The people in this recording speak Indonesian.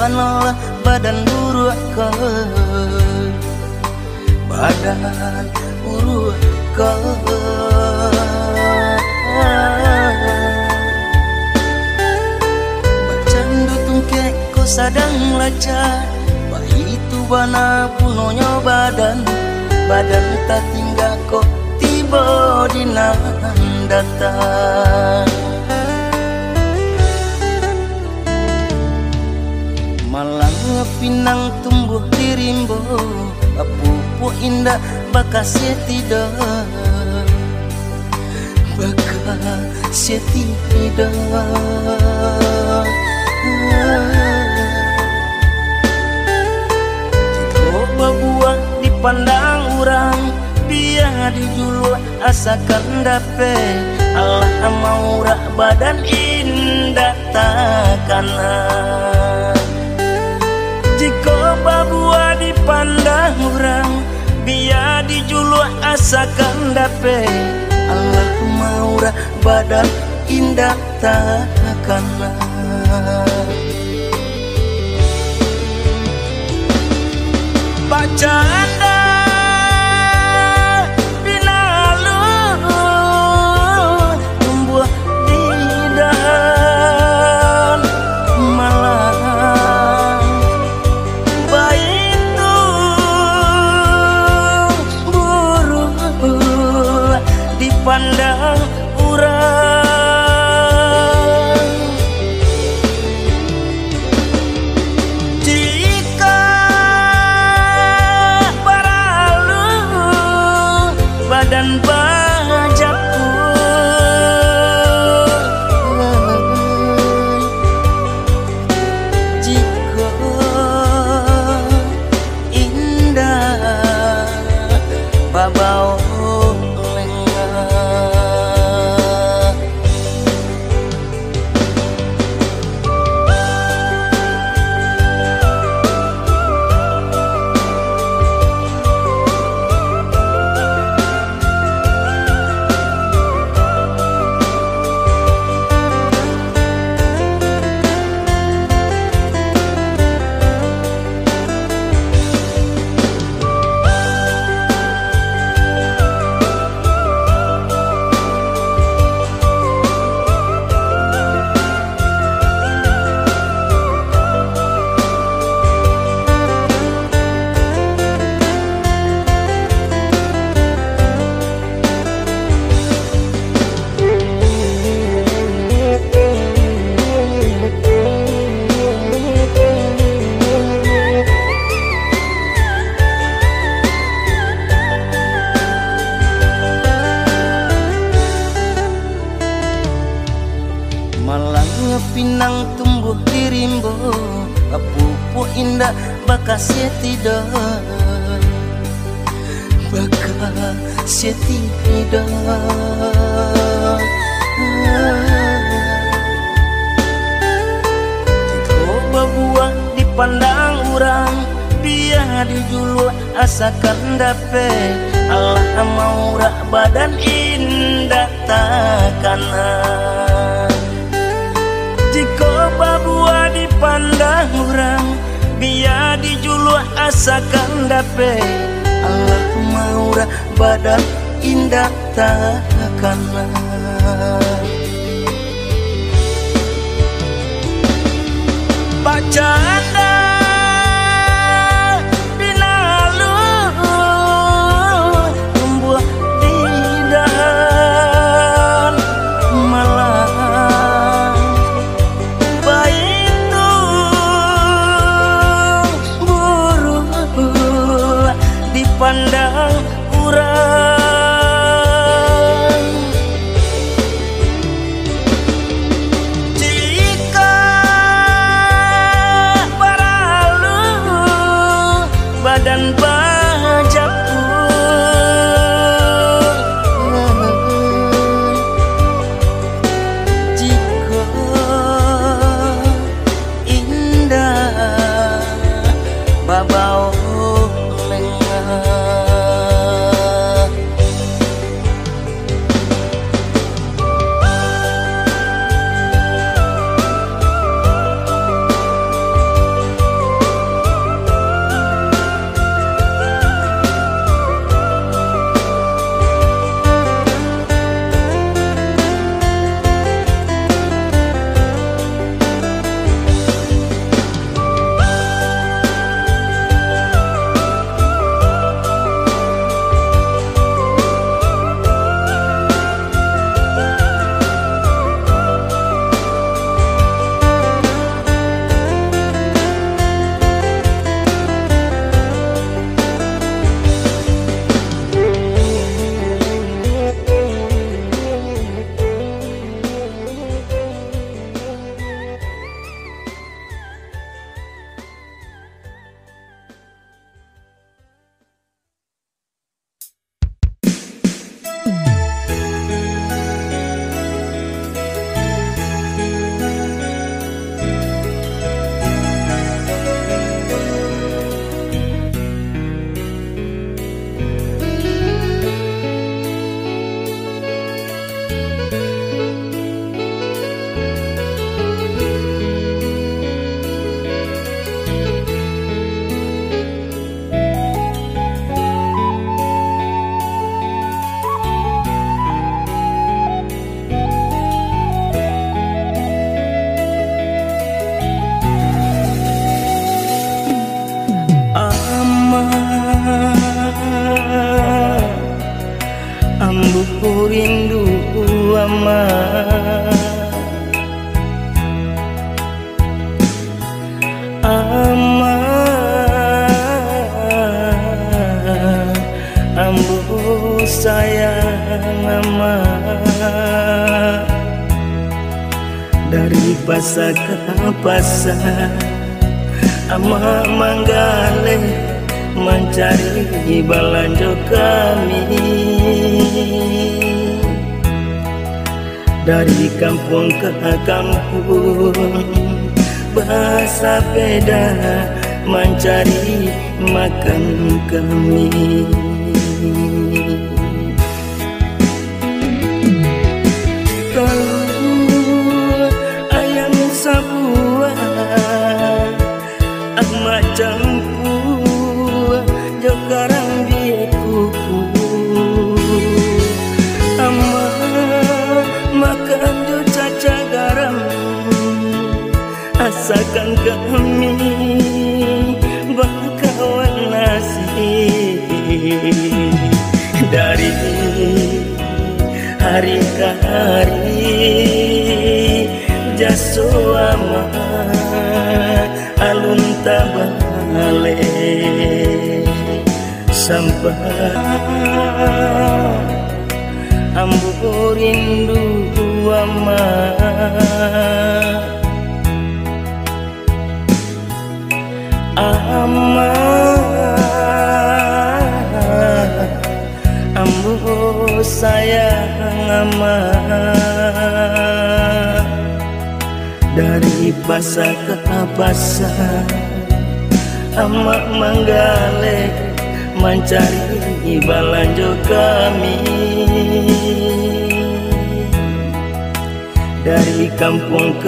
panola badan buruk ke badan buruk ke bacandu tungke ko sadang laca bayi itu bana punonya badan tak tinggal ko tiba di datang malang pinang tumbuh di rimbo apupu indah bakas tidak bakas tidak coba buah dipandang orang biar dijulu asakan dape Allah maura badan indah takana jika babua dipandang orang biar dijulu asakan dape Allah maura badan indah takana bacaan pandang urang jika paralu badan bajaku jika indah babau malangnya pinang tumbuh di rimbo apupu indah bakas tidak bakas tidak coba buah dipandang orang biar dijulu asakan dape Allah maura badan indah takana jika babua dipandang orang biar dijulu asakan dape Allah maura badan indah takana bacaan pandang urang jika paralu badan bajaku jika indah babau ama ama ambu sayang ama dari pasar ke pasar ama manggale mencari balanjo kami dari kampung ke kampung bahasa beda mencari makan kami. Kalau ayam sabuah ama campur jokarang bikuku ama makan jo caca garam asakan kami bakawan nasi dari hari ke hari jaso ama alun tabale sampai ambu rindu ama ama ambu sayang ama dari pasar ke pasar ama manggale mencari balanjo kami dari kampung ke